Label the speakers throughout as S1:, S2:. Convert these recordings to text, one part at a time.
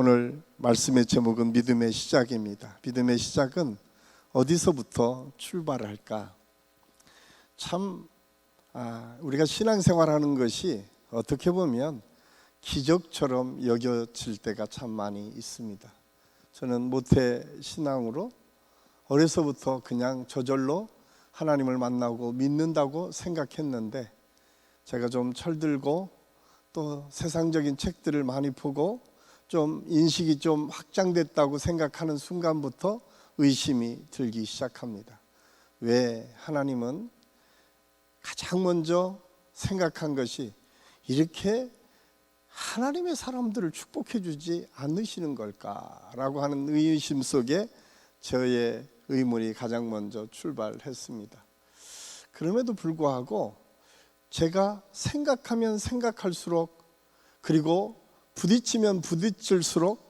S1: 오늘 말씀의 제목은 믿음의 시작입니다. 믿음의 시작은 어디서부터 출발할까? 참 우리가 신앙생활하는 것이 어떻게 보면 기적처럼 여겨질 때가 참 많이 있습니다. 저는 모태 신앙으로 어려서부터 그냥 저절로 하나님을 만나고 믿는다고 생각했는데, 제가 좀 철들고 또 세상적인 책들을 많이 보고 좀 인식이 좀 확장됐다고 생각하는 순간부터 의심이 들기 시작합니다. 왜 하나님은 가장 먼저 생각한 것이 이렇게 하나님의 사람들을 축복해 주지 않으시는 걸까라고 하는 의심 속에 저의 의문이 가장 먼저 출발했습니다. 그럼에도 불구하고 제가 생각하면 생각할수록, 그리고 부딪히면 부딪힐수록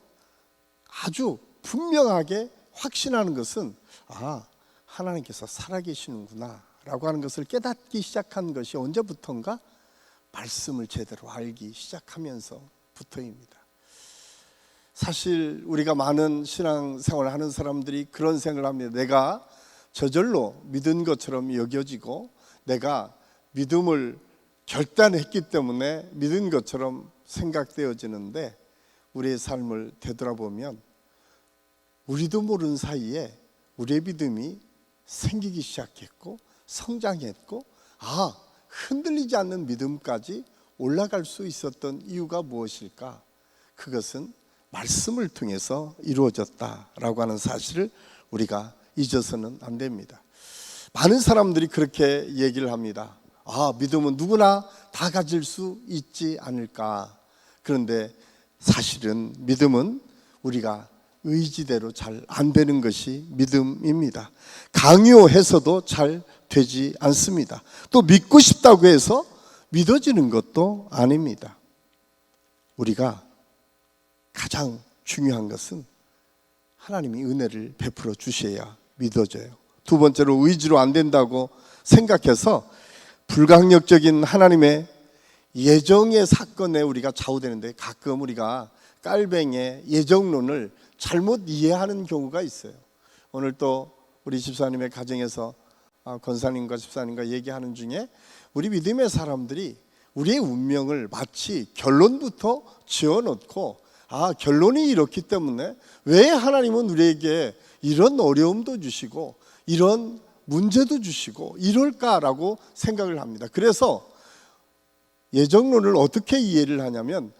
S1: 아주 분명하게 확신하는 것은 하나님께서 살아계시는구나 라고 하는 것을 깨닫기 시작한 것이 언제부턴가 말씀을 제대로 알기 시작하면서부터입니다. 사실 우리가 많은 신앙생활을 하는 사람들이 그런 생각을 합니다. 내가 저절로 믿은 것처럼 여겨지고 내가 믿음을 결단했기 때문에 믿은 것처럼 생각되어지는데, 우리의 삶을 되돌아보면 우리도 모르는 사이에 우리의 믿음이 생기기 시작했고 성장했고 흔들리지 않는 믿음까지 올라갈 수 있었던 이유가 무엇일까? 그것은 말씀을 통해서 이루어졌다라고 하는 사실을 우리가 잊어서는 안 됩니다. 많은 사람들이 그렇게 얘기를 합니다. 믿음은 누구나 다 가질 수 있지 않을까? 그런데 사실은 믿음은 우리가 의지대로 잘 안 되는 것이 믿음입니다. 강요해서도 잘 되지 않습니다. 또 믿고 싶다고 해서 믿어지는 것도 아닙니다. 우리가 가장 중요한 것은 하나님이 은혜를 베풀어 주셔야 믿어져요. 두 번째로, 의지로 안 된다고 생각해서 불강력적인 하나님의 예정의 사건에 우리가 좌우되는데, 가끔 우리가 깔뱅의 예정론을 잘못 이해하는 경우가 있어요. 오늘 또 우리 집사님의 가정에서 권사님과 집사님과 얘기하는 중에 우리 믿음의 사람들이 우리의 운명을 마치 결론부터 지어놓고 결론이 이렇기 때문에 왜 하나님은 우리에게 이런 어려움도 주시고 이런 문제도 주시고 이럴까라고 생각을 합니다. 그래서 예정론을 어떻게 이해를 하냐면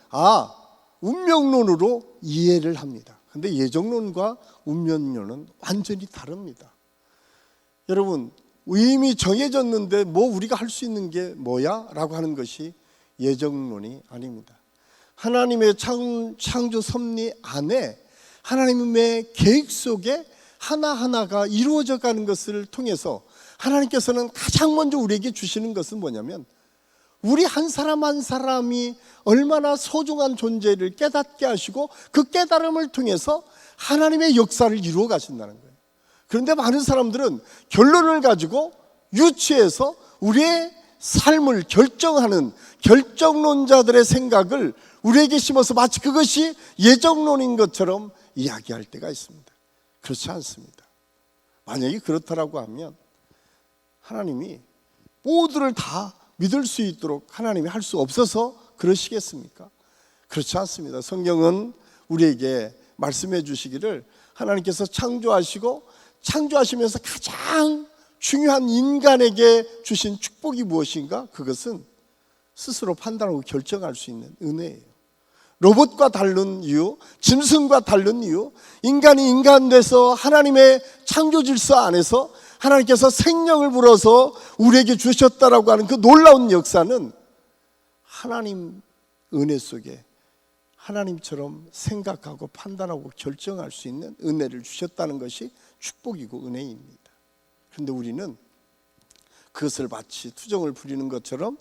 S1: 운명론으로 이해를 합니다. 근데 예정론과 운명론은 완전히 다릅니다. 여러분, 이미 정해졌는데 우리가 할 수 있는 게 뭐야? 라고 하는 것이 예정론이 아닙니다. 하나님의 창조 섭리 안에 하나님의 계획 속에 하나하나가 이루어져 가는 것을 통해서 하나님께서는 가장 먼저 우리에게 주시는 것은 뭐냐면, 우리 한 사람 한 사람이 얼마나 소중한 존재를 깨닫게 하시고 그 깨달음을 통해서 하나님의 역사를 이루어 가신다는 거예요. 그런데 많은 사람들은 결론을 가지고 유추해서 우리의 삶을 결정하는 결정론자들의 생각을 우리에게 심어서 마치 그것이 예정론인 것처럼 이야기할 때가 있습니다. 그렇지 않습니다. 만약에 그렇다라고 하면 하나님이 모두를 다 믿을 수 있도록 하나님이 할 수 없어서 그러시겠습니까? 그렇지 않습니다. 성경은 우리에게 말씀해 주시기를, 하나님께서 창조하시고 창조하시면서 가장 중요한 인간에게 주신 축복이 무엇인가? 그것은 스스로 판단하고 결정할 수 있는 은혜예요. 로봇과 다른 이유, 짐승과 다른 이유, 인간이 인간 돼서 하나님의 창조 질서 안에서 하나님께서 생명을 불어서 우리에게 주셨다라고 하는 그 놀라운 역사는 하나님 은혜 속에 하나님처럼 생각하고 판단하고 결정할 수 있는 은혜를 주셨다는 것이 축복이고 은혜입니다. 그런데 우리는 그것을 마치 투정을 부리는 것처럼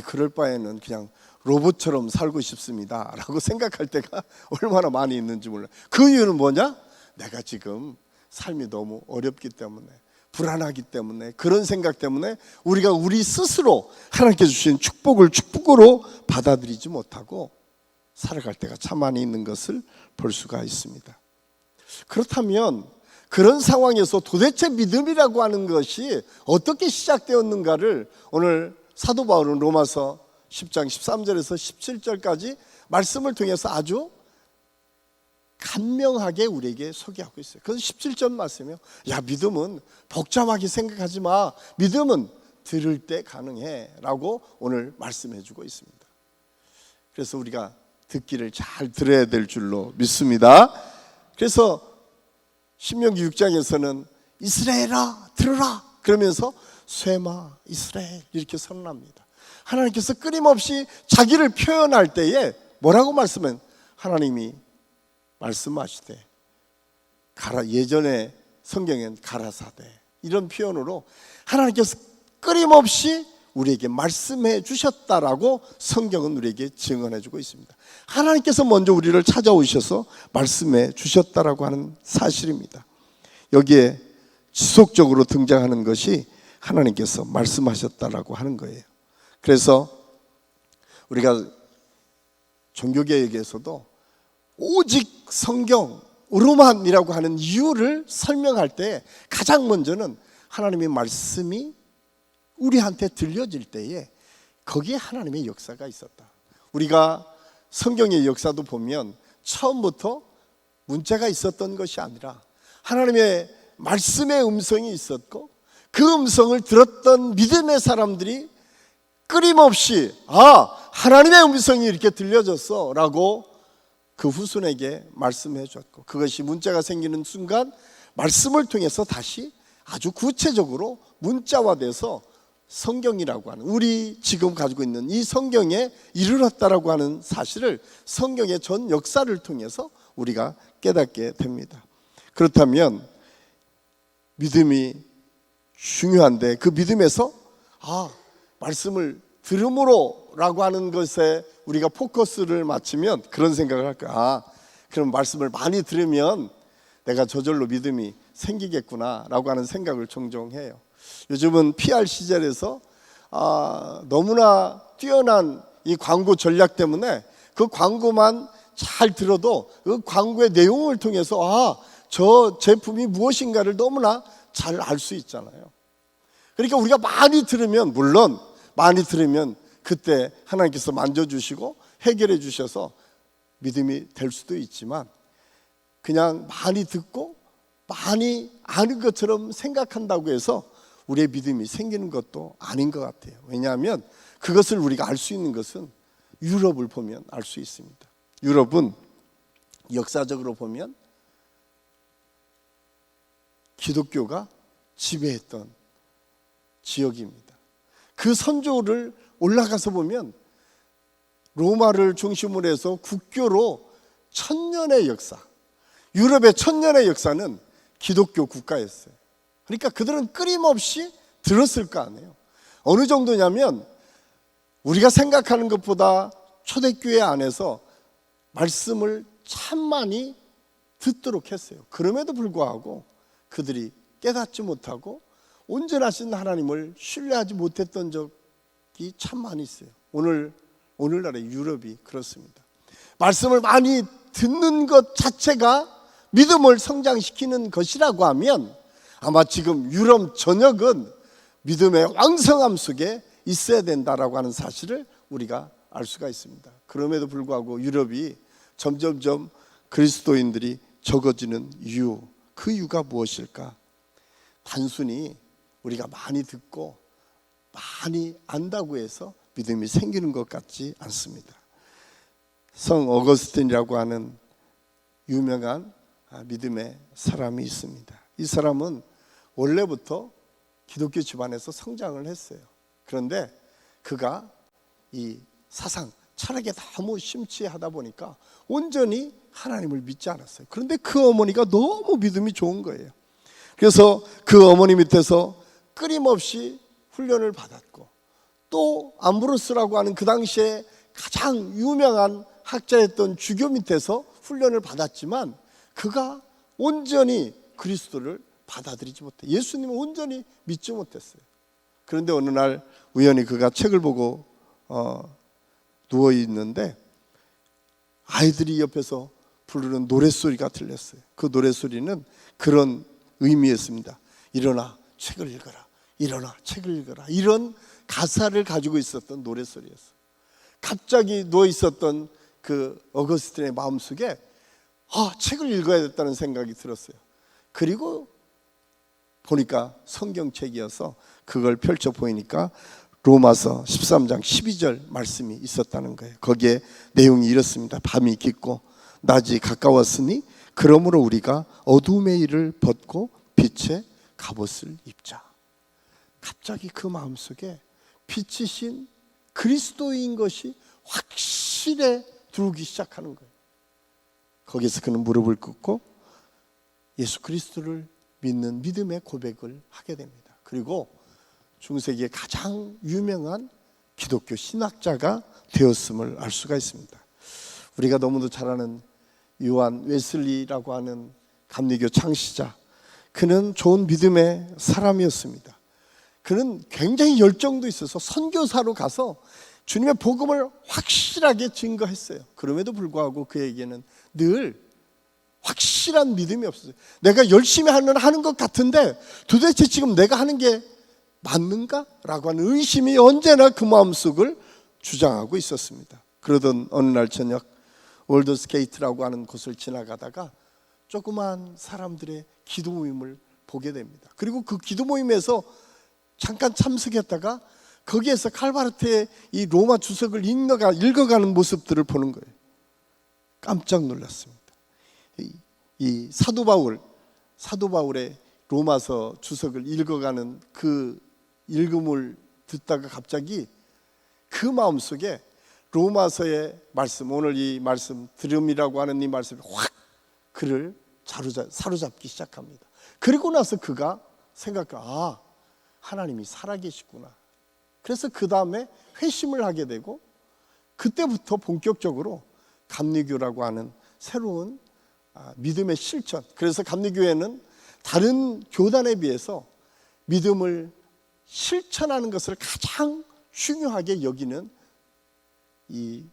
S1: 그럴 바에는 그냥 로봇처럼 살고 싶습니다 라고 생각할 때가 얼마나 많이 있는지 몰라요. 그 이유는 뭐냐? 내가 지금 삶이 너무 어렵기 때문에, 불안하기 때문에, 그런 생각 때문에 우리가 우리 스스로 하나님께서 주신 축복을 축복으로 받아들이지 못하고 살아갈 때가 참 많이 있는 것을 볼 수가 있습니다. 그렇다면 그런 상황에서 도대체 믿음이라고 하는 것이 어떻게 시작되었는가를 오늘 사도 바울은 로마서 10장 13절에서 17절까지 말씀을 통해서 아주 간명하게 우리에게 소개하고 있어요. 그래서 17절 말씀이요. 야, 믿음은 복잡하게 생각하지 마. 믿음은 들을 때 가능해 라고 오늘 말씀해 주고 있습니다. 그래서 우리가 듣기를 잘 들어야 될 줄로 믿습니다. 그래서 신명기 6장에서는 이스라엘아 들으라 그러면서 쇠마 이스라엘 이렇게 선언합니다. 하나님께서 끊임없이 자기를 표현할 때에 뭐라고 말씀은 하나님이 말씀하시되 예전에 성경엔 가라사대 이런 표현으로 하나님께서 끊임없이 우리에게 말씀해 주셨다라고 성경은 우리에게 증언해 주고 있습니다. 하나님께서 먼저 우리를 찾아오셔서 말씀해 주셨다라고 하는 사실입니다. 여기에 지속적으로 등장하는 것이 하나님께서 말씀하셨다라고 하는 거예요. 그래서 우리가 종교개혁에서도 오직 성경으로만이라고 하는 이유를 설명할 때 가장 먼저는 하나님의 말씀이 우리한테 들려질 때에 거기에 하나님의 역사가 있었다. 우리가 성경의 역사도 보면 처음부터 문자가 있었던 것이 아니라 하나님의 말씀의 음성이 있었고 그 음성을 들었던 믿음의 사람들이 끊임없이 하나님의 음성이 이렇게 들려졌어 라고 그 후손에게 말씀해 줬고 그것이 문자가 생기는 순간 말씀을 통해서 다시 아주 구체적으로 문자화돼서 성경이라고 하는 우리 지금 가지고 있는 이 성경에 이르렀다라고 하는 사실을 성경의 전 역사를 통해서 우리가 깨닫게 됩니다. 그렇다면 믿음이 중요한데 그 믿음에서 말씀을 들음으로라고 하는 것에 우리가 포커스를 맞추면 그런 생각을 할 거야. 그럼 말씀을 많이 들으면 내가 저절로 믿음이 생기겠구나라고 하는 생각을 종종 해요. 요즘은 PR 시절에서 너무나 뛰어난 이 광고 전략 때문에 그 광고만 잘 들어도 그 광고의 내용을 통해서 저 제품이 무엇인가를 너무나 잘 알 수 있잖아요. 그러니까 우리가 많이 들으면 물론 많이 들으면 그때 하나님께서 만져주시고 해결해 주셔서 믿음이 될 수도 있지만 그냥 많이 듣고 많이 아는 것처럼 생각한다고 해서 우리의 믿음이 생기는 것도 아닌 것 같아요. 왜냐하면 그것을 우리가 알 수 있는 것은 유럽을 보면 알 수 있습니다. 유럽은 역사적으로 보면 기독교가 지배했던 지역입니다. 그 선조를 올라가서 보면 로마를 중심으로 해서 국교로 1000년의 역사, 유럽의 1000년의 역사는 기독교 국가였어요. 그러니까 그들은 끊임없이 들었을 거 아니에요. 어느 정도냐면 우리가 생각하는 것보다 초대교회 안에서 말씀을 참 많이 듣도록 했어요. 그럼에도 불구하고 그들이 깨닫지 못하고 온전하신 하나님을 신뢰하지 못했던 적이 참 많이 있어요. 오늘날의 유럽이 그렇습니다. 말씀을 많이 듣는 것 자체가 믿음을 성장시키는 것이라고 하면 아마 지금 유럽 전역은 믿음의 왕성함 속에 있어야 된다라고 하는 사실을 우리가 알 수가 있습니다. 그럼에도 불구하고 유럽이 점점점 그리스도인들이 적어지는 이유, 그 이유가 무엇일까? 단순히 우리가 많이 듣고 많이 안다고 해서 믿음이 생기는 것 같지 않습니다. 성 어거스틴이라고 하는 유명한 믿음의 사람이 있습니다. 이 사람은 원래부터 기독교 집안에서 성장을 했어요. 그런데 그가 이 사상, 철학에 너무 심취하다 보니까 온전히 하나님을 믿지 않았어요. 그런데 그 어머니가 너무 믿음이 좋은 거예요. 그래서 그 어머니 밑에서 끊임없이 훈련을 받았고 또 암브로스라고 하는 그 당시에 가장 유명한 학자였던 주교 밑에서 훈련을 받았지만 그가 온전히 그리스도를 받아들이지 못해 예수님을 온전히 믿지 못했어요. 그런데 어느 날 우연히 그가 책을 보고 누워 있는데 아이들이 옆에서 부르는 노랫소리가 들렸어요. 그 노랫소리는 그런 의미였습니다. 일어나 책을 읽어라, 일어나 책을 읽어라, 이런 가사를 가지고 있었던 노랫소리였어요. 갑자기 누워있었던 그 어거스틴의 마음속에 책을 읽어야겠다는 생각이 들었어요. 그리고 보니까 성경책이어서 그걸 펼쳐 보이니까 로마서 13장 12절 말씀이 있었다는 거예요. 거기에 내용이 이렇습니다. 밤이 깊고 낮이 가까웠으니 그러므로 우리가 어둠의 일을 벗고 빛의 갑옷을 입자. 갑자기 그 마음속에 빛이신 그리스도인 것이 확실해 들어오기 시작하는 거예요. 거기서 그는 무릎을 꿇고 예수 그리스도를 믿는 믿음의 고백을 하게 됩니다. 그리고 중세기의 가장 유명한 기독교 신학자가 되었음을 알 수가 있습니다. 우리가 너무도 잘 아는 요한 웨슬리라고 하는 감리교 창시자, 그는 좋은 믿음의 사람이었습니다. 그는 굉장히 열정도 있어서 선교사로 가서 주님의 복음을 확실하게 증거했어요. 그럼에도 불구하고 그에게는 늘 확실한 믿음이 없었어요. 내가 열심히 하는 것 같은데 도대체 지금 내가 하는 게 맞는가? 라고 하는 의심이 언제나 그 마음속을 주장하고 있었습니다. 그러던 어느 날 저녁 월드스케이트라고 하는 곳을 지나가다가 조그만 사람들의 기도 모임을 보게 됩니다. 그리고 그 기도 모임에서 잠깐 참석했다가 거기에서 칼바르트의 이 로마 주석을 읽어가는 모습들을 보는 거예요. 깜짝 놀랐습니다. 이 사도 바울의 로마서 주석을 읽어가는 그 읽음을 듣다가 갑자기 그 마음속에 로마서의 말씀, 오늘 이 말씀, 들음이라고 하는 이 말씀이 확 그를 사로잡기 시작합니다. 그리고 나서 그가 하나님이 살아계시구나. 그래서 그 다음에 회심을 하게 되고 그때부터 본격적으로 감리교라고 하는 새로운 믿음의 실천. 그래서 감리교회는 다른 교단에 비해서 믿음을 실천하는 것을 가장 중요하게 여기는 이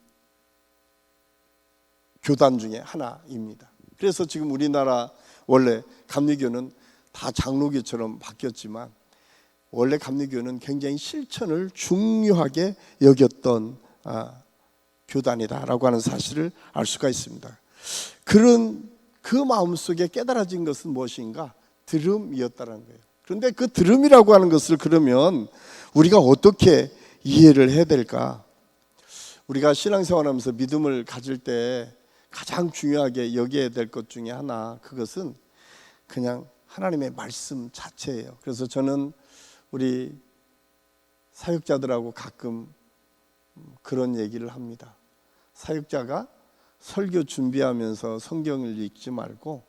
S1: 교단 중에 하나입니다. 그래서 지금 우리나라 원래 감리교는 다 장로교처럼 바뀌었지만 원래 감리교는 굉장히 실천을 중요하게 여겼던 교단이다라고 하는 사실을 알 수가 있습니다. 그런 그 마음속에 깨달아진 것은 무엇인가? 들음이었다는 거예요. 그런데 그 들음이라고 하는 것을 그러면 우리가 어떻게 이해를 해야 될까? 우리가 신앙생활하면서 믿음을 가질 때 가장 중요하게 여겨야 될 것 중에 하나, 그것은 그냥 하나님의 말씀 자체예요. 그래서 저는 우리 사역자들하고 가끔 그런 얘기를 합니다. 사역자가 설교 준비하면서 성경을 읽지 말고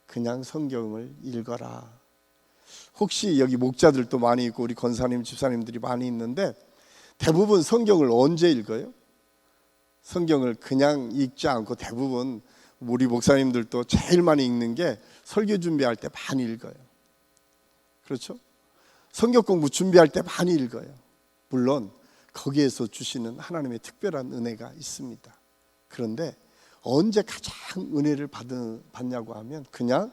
S1: 그냥 성경을 읽어라. 혹시 여기 목자들도 많이 있고 우리 권사님, 집사님들이 많이 있는데 대부분 성경을 언제 읽어요? 성경을 그냥 읽지 않고 대부분 우리 목사님들도 제일 많이 읽는 게 설교 준비할 때 많이 읽어요. 그렇죠? 성경 공부 준비할 때 많이 읽어요. 물론 거기에서 주시는 하나님의 특별한 은혜가 있습니다. 그런데 언제 가장 은혜를 받냐고 하면 그냥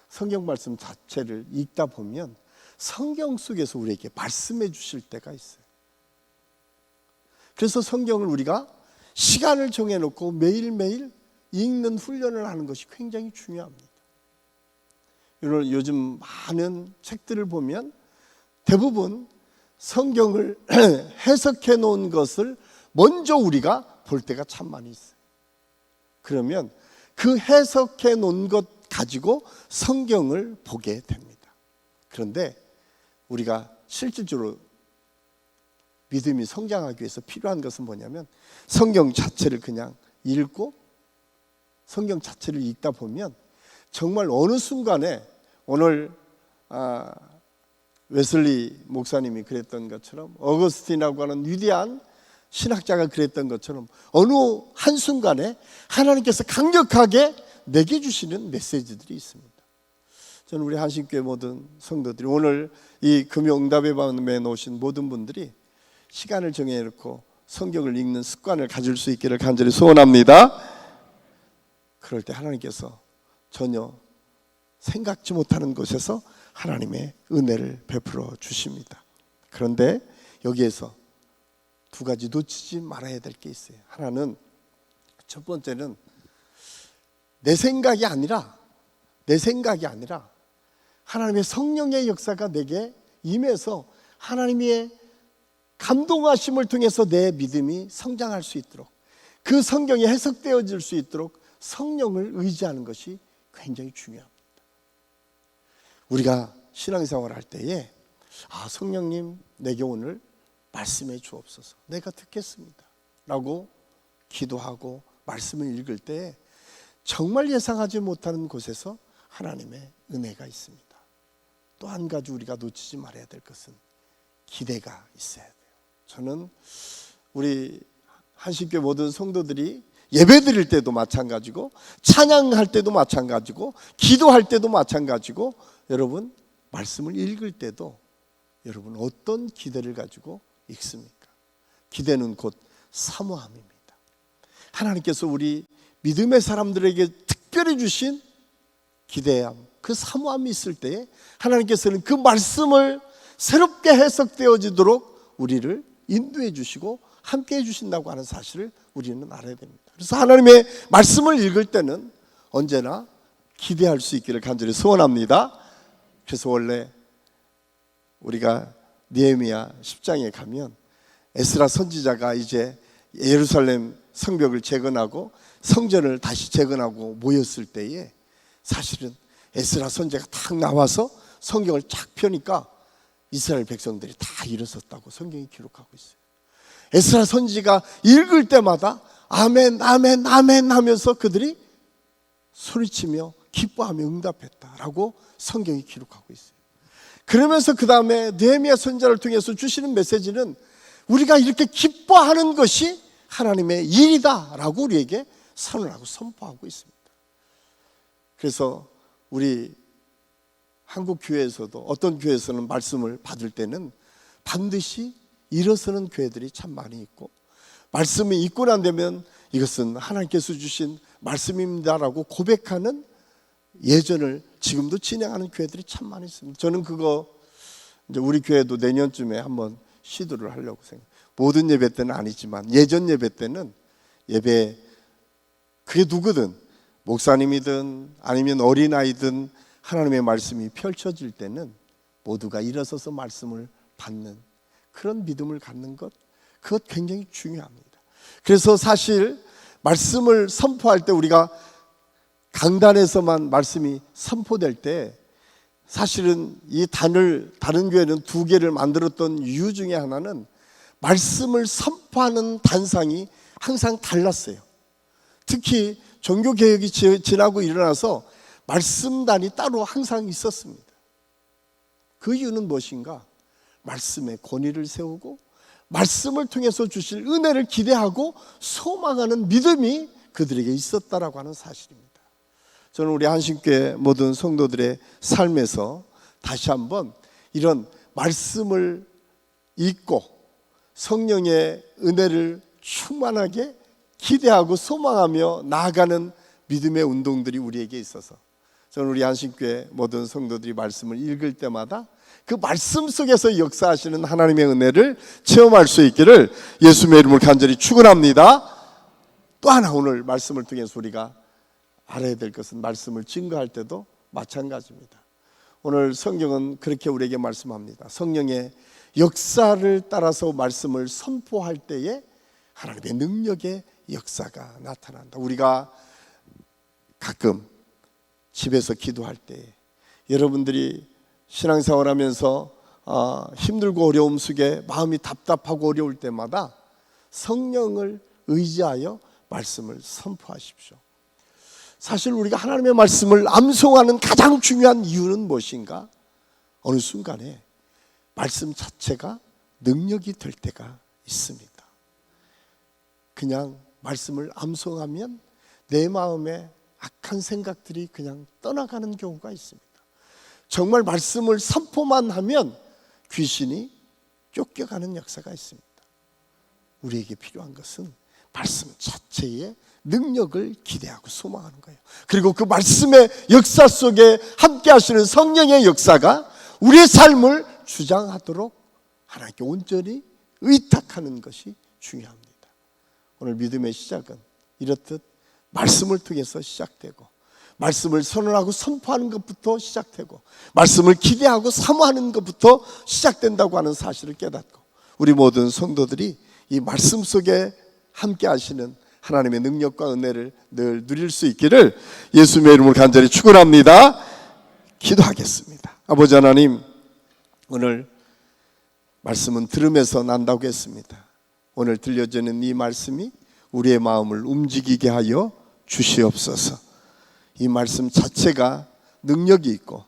S1: 성경 말씀 자체를 읽다 보면 성경 속에서 우리에게 말씀해 주실 때가 있어요. 그래서 성경을 우리가 시간을 정해놓고 매일매일 읽는 훈련을 하는 것이 굉장히 중요합니다. 요즘 많은 책들을 보면 대부분 성경을 해석해 놓은 것을 먼저 우리가 볼 때가 참 많이 있어요. 그러면 그 해석해 놓은 것 가지고 성경을 보게 됩니다. 그런데 우리가 실질적으로 믿음이 성장하기 위해서 필요한 것은 뭐냐면 성경 자체를 그냥 읽고 성경 자체를 읽다 보면 정말 어느 순간에 오늘 웨슬리 목사님이 그랬던 것처럼 어거스틴이라고 하는 위대한 신학자가 그랬던 것처럼 어느 한순간에 하나님께서 강력하게 내게 주시는 메시지들이 있습니다. 저는 우리 한신교회 모든 성도들이 오늘 이 금요응답의 밤에 오신 모든 분들이 시간을 정해놓고 성경을 읽는 습관을 가질 수 있기를 간절히 소원합니다. 그럴 때 하나님께서 전혀 생각지 못하는 곳에서 하나님의 은혜를 베풀어 주십니다. 그런데 여기에서 두 가지 놓치지 말아야 될 게 있어요. 하나는, 첫 번째는 내 생각이 아니라 하나님의 성령의 역사가 내게 임해서 하나님의 감동하심을 통해서 내 믿음이 성장할 수 있도록, 그 성경이 해석되어질 수 있도록 성령을 의지하는 것이 굉장히 중요합니다. 우리가 신앙생활을 할 때에 성령님 내게 오늘 말씀해 주옵소서, 내가 듣겠습니다 라고 기도하고 말씀을 읽을 때 정말 예상하지 못하는 곳에서 하나님의 은혜가 있습니다. 또 한 가지 우리가 놓치지 말아야 될 것은 기대가 있어야 돼요. 저는 우리 한식교회 모든 성도들이 예배 드릴 때도 마찬가지고, 찬양할 때도 마찬가지고, 기도할 때도 마찬가지고, 여러분 말씀을 읽을 때도 여러분 어떤 기대를 가지고 읽습니까? 기대는 곧 사모함입니다. 하나님께서 우리 믿음의 사람들에게 특별히 주신 기대함, 그 사모함이 있을 때에 하나님께서는 그 말씀을 새롭게 해석되어지도록 우리를 인도해 주시고 함께 해주신다고 하는 사실을 우리는 알아야 됩니다. 그래서 하나님의 말씀을 읽을 때는 언제나 기대할 수 있기를 간절히 소원합니다. 그래서 원래 우리가 느헤미야 10장에 가면 에스라 선지자가 이제 예루살렘 성벽을 재건하고 성전을 다시 재건하고 모였을 때에 사실은 에스라 선지자가 딱 나와서 성경을 쫙 펴니까 이스라엘 백성들이 다 일어섰다고 성경이 기록하고 있어요. 에스라 선지가 읽을 때마다 아멘 아멘 아멘 하면서 그들이 소리치며 기뻐하며 응답했다라고 성경이 기록하고 있어요. 그러면서 그 다음에 느헤미야 선지자를 통해서 주시는 메시지는 우리가 이렇게 기뻐하는 것이 하나님의 일이다라고 우리에게 선언하고 선포하고 있습니다. 그래서 우리 한국 교회에서도 어떤 교회에서는 말씀을 받을 때는 반드시 일어서는 교회들이 참 많이 있고, 말씀이 있고 난 되면 이것은 하나님께서 주신 말씀입니다라고 고백하는 예전을 지금도 진행하는 교회들이 참 많이 있습니다. 저는 그거 이제 우리 교회도 내년쯤에 한번 시도를 하려고 생각해요. 모든 예배 때는 아니지만 예전 예배 때는 예배, 그게 누구든 목사님이든 아니면 어린아이든 하나님의 말씀이 펼쳐질 때는 모두가 일어서서 말씀을 받는 그런 믿음을 갖는 것, 그것 굉장히 중요합니다. 그래서 사실 말씀을 선포할 때 우리가 강단에서만 말씀이 선포될 때 사실은 이 다른 교회는 2개를 만들었던 이유 중에 하나는 말씀을 선포하는 단상이 항상 달랐어요. 특히 종교개혁이 지나고 일어나서 말씀단이 따로 항상 있었습니다. 그 이유는 무엇인가? 말씀의 권위를 세우고 말씀을 통해서 주실 은혜를 기대하고 소망하는 믿음이 그들에게 있었다라고 하는 사실입니다. 저는 우리 한신교회 모든 성도들의 삶에서 다시 한번 이런 말씀을 읽고 성령의 은혜를 충만하게 기대하고 소망하며 나아가는 믿음의 운동들이 우리에게 있어서 저는 우리 한신교회 모든 성도들이 말씀을 읽을 때마다 그 말씀 속에서 역사하시는 하나님의 은혜를 체험할 수 있기를 예수님의 이름을 간절히 축원합니다. 또 하나 오늘 말씀을 통해서 우리가 알아야 될 것은 말씀을 증거할 때도 마찬가지입니다. 오늘 성경은 그렇게 우리에게 말씀합니다. 성령의 역사를 따라서 말씀을 선포할 때에 하나님의 능력의 역사가 나타난다. 우리가 가끔 집에서 기도할 때 여러분들이 신앙생활 하면서 힘들고 어려움 속에 마음이 답답하고 어려울 때마다 성령을 의지하여 말씀을 선포하십시오. 사실 우리가 하나님의 말씀을 암송하는 가장 중요한 이유는 무엇인가? 어느 순간에 말씀 자체가 능력이 될 때가 있습니다. 그냥 말씀을 암송하면 내 마음에 악한 생각들이 그냥 떠나가는 경우가 있습니다. 정말 말씀을 선포만 하면 귀신이 쫓겨가는 역사가 있습니다. 우리에게 필요한 것은 말씀 자체의 능력을 기대하고 소망하는 거예요. 그리고 그 말씀의 역사 속에 함께 하시는 성령의 역사가 우리의 삶을 주장하도록 하나님께 온전히 의탁하는 것이 중요합니다. 오늘 믿음의 시작은 이렇듯 말씀을 통해서 시작되고, 말씀을 선언하고 선포하는 것부터 시작되고, 말씀을 기대하고 사모하는 것부터 시작된다고 하는 사실을 깨닫고, 우리 모든 성도들이 이 말씀 속에 함께 하시는 하나님의 능력과 은혜를 늘 누릴 수 있기를 예수님의 이름으로 간절히 축원합니다. 기도하겠습니다. 아버지 하나님, 오늘 말씀은 들음에서 난다고 했습니다. 오늘 들려지는 이 말씀이 우리의 마음을 움직이게 하여 주시옵소서. 이 말씀 자체가 능력이 있고,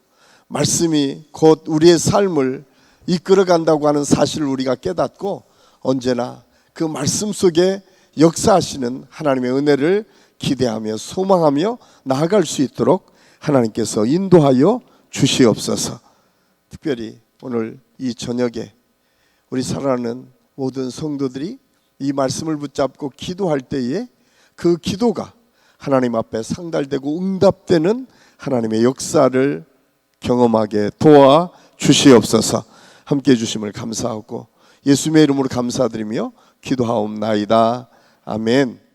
S1: 말씀이 곧 우리의 삶을 이끌어간다고 하는 사실을 우리가 깨닫고, 언제나 그 말씀 속에 역사하시는 하나님의 은혜를 기대하며 소망하며 나아갈 수 있도록 하나님께서 인도하여 주시옵소서. 특별히 오늘 이 저녁에 우리 사랑하는 모든 성도들이 이 말씀을 붙잡고 기도할 때에 그 기도가 하나님 앞에 상달되고 응답되는 하나님의 역사를 경험하게 도와 주시옵소서. 함께 해주심을 감사하고 예수님의 이름으로 감사드리며 기도하옵나이다. 아멘.